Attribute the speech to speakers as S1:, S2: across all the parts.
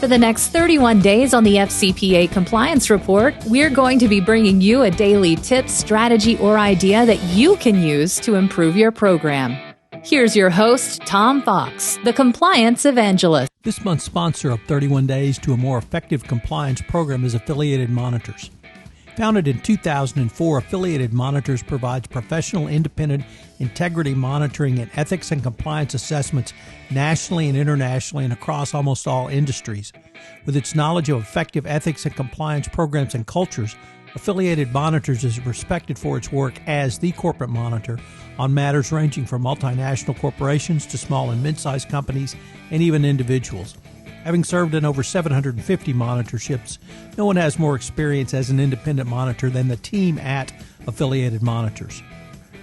S1: For the next 31 days on the FCPA Compliance Report, we're going to be bringing you a daily tip, strategy, or idea that you can use to improve your program. Here's your host, Tom Fox, the Compliance Evangelist.
S2: This month's sponsor of 31 Days to a More Effective Compliance program is Affiliated Monitors. Founded in 2004, Affiliated Monitors provides professional, independent integrity monitoring and ethics and compliance assessments nationally and internationally and across almost all industries. With its knowledge of effective ethics and compliance programs and cultures, Affiliated Monitors is respected for its work as the corporate monitor on matters ranging from multinational corporations to small and mid-sized companies and even individuals. Having served in over 750 monitorships, no one has more experience as an independent monitor than the team at Affiliated Monitors.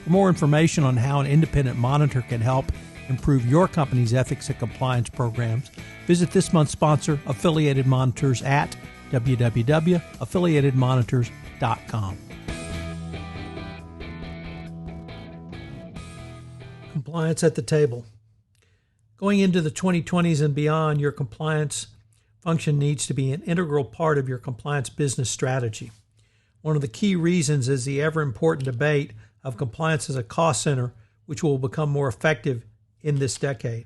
S2: For more information on how an independent monitor can help improve your company's ethics and compliance programs, visit this month's sponsor, Affiliated Monitors, at www.affiliatedmonitors.com. Compliance at the table. Going into the 2020s and beyond, your compliance function needs to be an integral part of your compliance business strategy. One of the key reasons is the ever-important debate of compliance as a cost center, which will become more effective in this decade.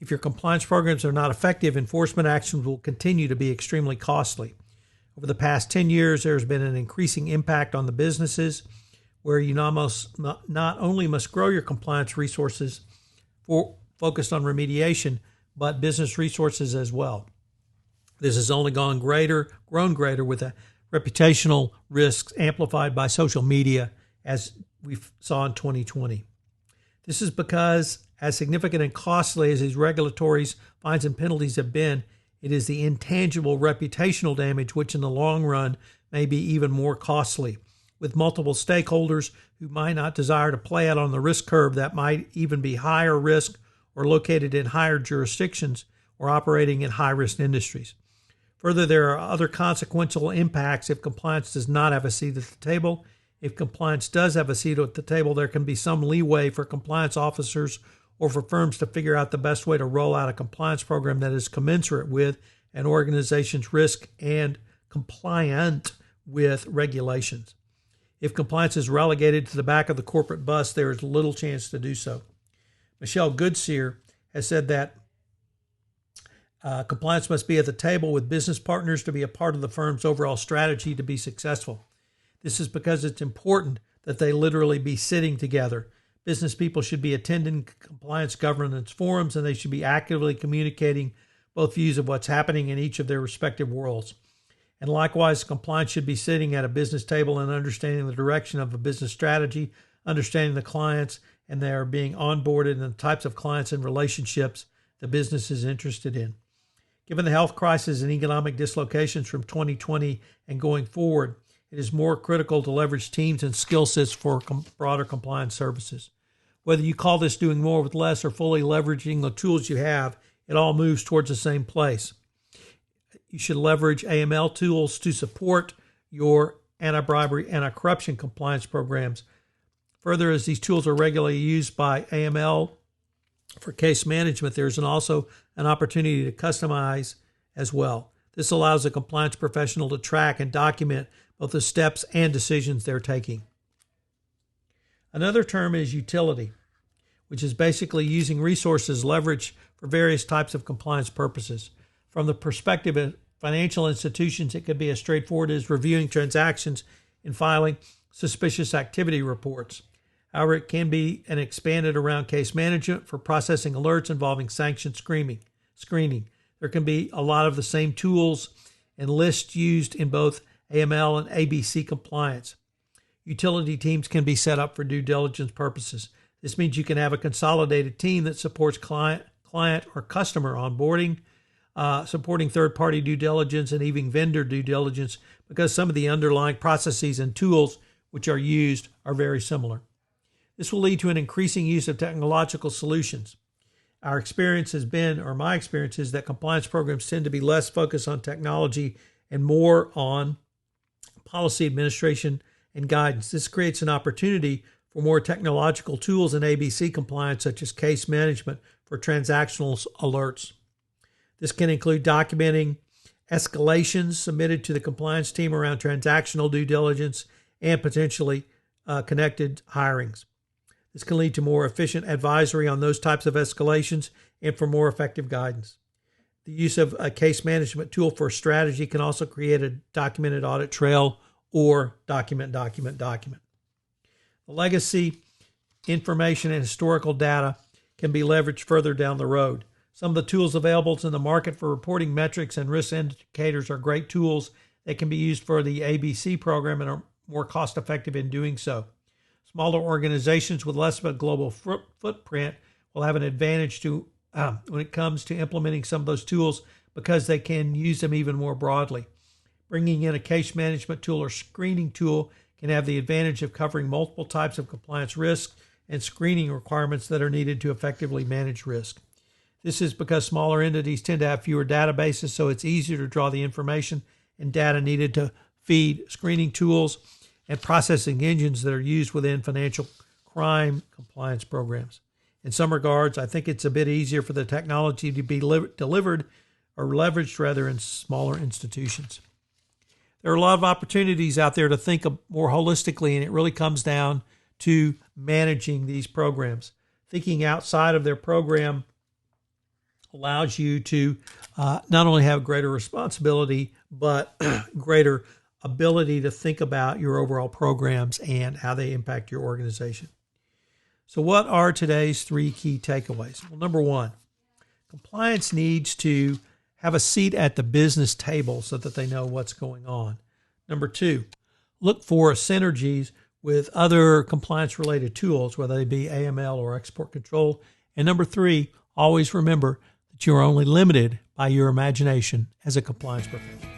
S2: If your compliance programs are not effective, enforcement actions will continue to be extremely costly. Over the past 10 years, there has been an increasing impact on the businesses where you not only must grow your compliance resources focused on remediation, but business resources as well. This has only grown greater with the reputational risks amplified by social media, as we saw in 2020. This is because, as significant and costly as these regulatory fines and penalties have been, it is the intangible reputational damage which in the long run may be even more costly, with multiple stakeholders who might not desire to play out on the risk curve that might even be higher risk or located in higher jurisdictions or operating in high-risk industries. Further, there are other consequential impacts if compliance does not have a seat at the table. If compliance does have a seat at the table, there can be some leeway for compliance officers or for firms to figure out the best way to roll out a compliance program that is commensurate with an organization's risk and compliant with regulations. If compliance is relegated to the back of the corporate bus, there is little chance to do so. Michelle Goodseer has said that compliance must be at the table with business partners to be a part of the firm's overall strategy to be successful. This is because it's important that they literally be sitting together. Business people should be attending compliance governance forums, and they should be actively communicating both views of what's happening in each of their respective worlds. And likewise, compliance should be sitting at a business table and understanding the direction of a business strategy, understanding the clients, and they are being onboarded and the types of clients and relationships the business is interested in. Given the health crisis and economic dislocations from 2020 and going forward, it is more critical to leverage teams and skill sets for broader compliance services. Whether you call this doing more with less or fully leveraging the tools you have, it all moves towards the same place. You should leverage AML tools to support your anti-bribery, anti-corruption compliance programs. Further, as these tools are regularly used by AML for case management, there's also an opportunity to customize as well. This allows a compliance professional to track and document both the steps and decisions they're taking. Another term is utility, which is basically using resources leveraged for various types of compliance purposes. From the perspective of financial institutions, it could be as straightforward as reviewing transactions and filing suspicious activity reports. However, it can be expanded around case management for processing alerts involving sanction screening. There can be a lot of the same tools and lists used in both AML and ABC compliance. Utility teams can be set up for due diligence purposes. This means you can have a consolidated team that supports client or customer onboarding, supporting third-party due diligence, and even vendor due diligence, because some of the underlying processes and tools which are used are very similar. This will lead to an increasing use of technological solutions. My experience is that compliance programs tend to be less focused on technology and more on policy administration and guidance. This creates an opportunity for more technological tools in ABC compliance, such as case management for transactional alerts. This can include documenting escalations submitted to the compliance team around transactional due diligence and potentially connected hirings. This can lead to more efficient advisory on those types of escalations and for more effective guidance. The use of a case management tool for strategy can also create a documented audit trail or document. The legacy information and historical data can be leveraged further down the road. Some of the tools available in the market for reporting metrics and risk indicators are great tools that can be used for the ABC program and are more cost-effective in doing so. Smaller organizations with less of a global footprint will have an advantage when it comes to implementing some of those tools because they can use them even more broadly. Bringing in a case management tool or screening tool can have the advantage of covering multiple types of compliance risks and screening requirements that are needed to effectively manage risk. This is because smaller entities tend to have fewer databases, so it's easier to draw the information and data needed to feed screening tools and processing engines that are used within financial crime compliance programs. In some regards, I think it's a bit easier for the technology to be delivered or leveraged rather in smaller institutions. There are a lot of opportunities out there to think more holistically, and it really comes down to managing these programs. Thinking outside of their program allows you to not only have greater responsibility, but greater ability to think about your overall programs and how they impact your organization. So what are today's 3 key takeaways? Well, number 1, compliance needs to have a seat at the business table so that they know what's going on. Number 2, look for synergies with other compliance-related tools, whether they be AML or export control. And number 3, always remember that you are only limited by your imagination as a compliance professional.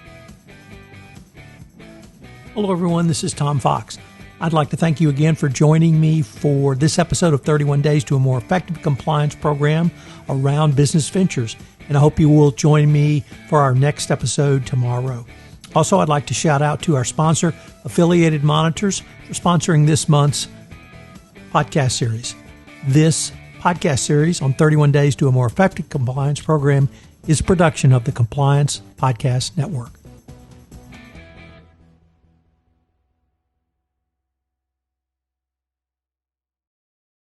S2: Hello, everyone. This is Tom Fox. I'd like to thank you again for joining me for this episode of 31 Days to a More Effective Compliance Program around business ventures. And I hope you will join me for our next episode tomorrow. Also, I'd like to shout out to our sponsor, Affiliated Monitors, for sponsoring this month's podcast series. This podcast series on 31 Days to a More Effective Compliance Program is a production of the Compliance Podcast Network.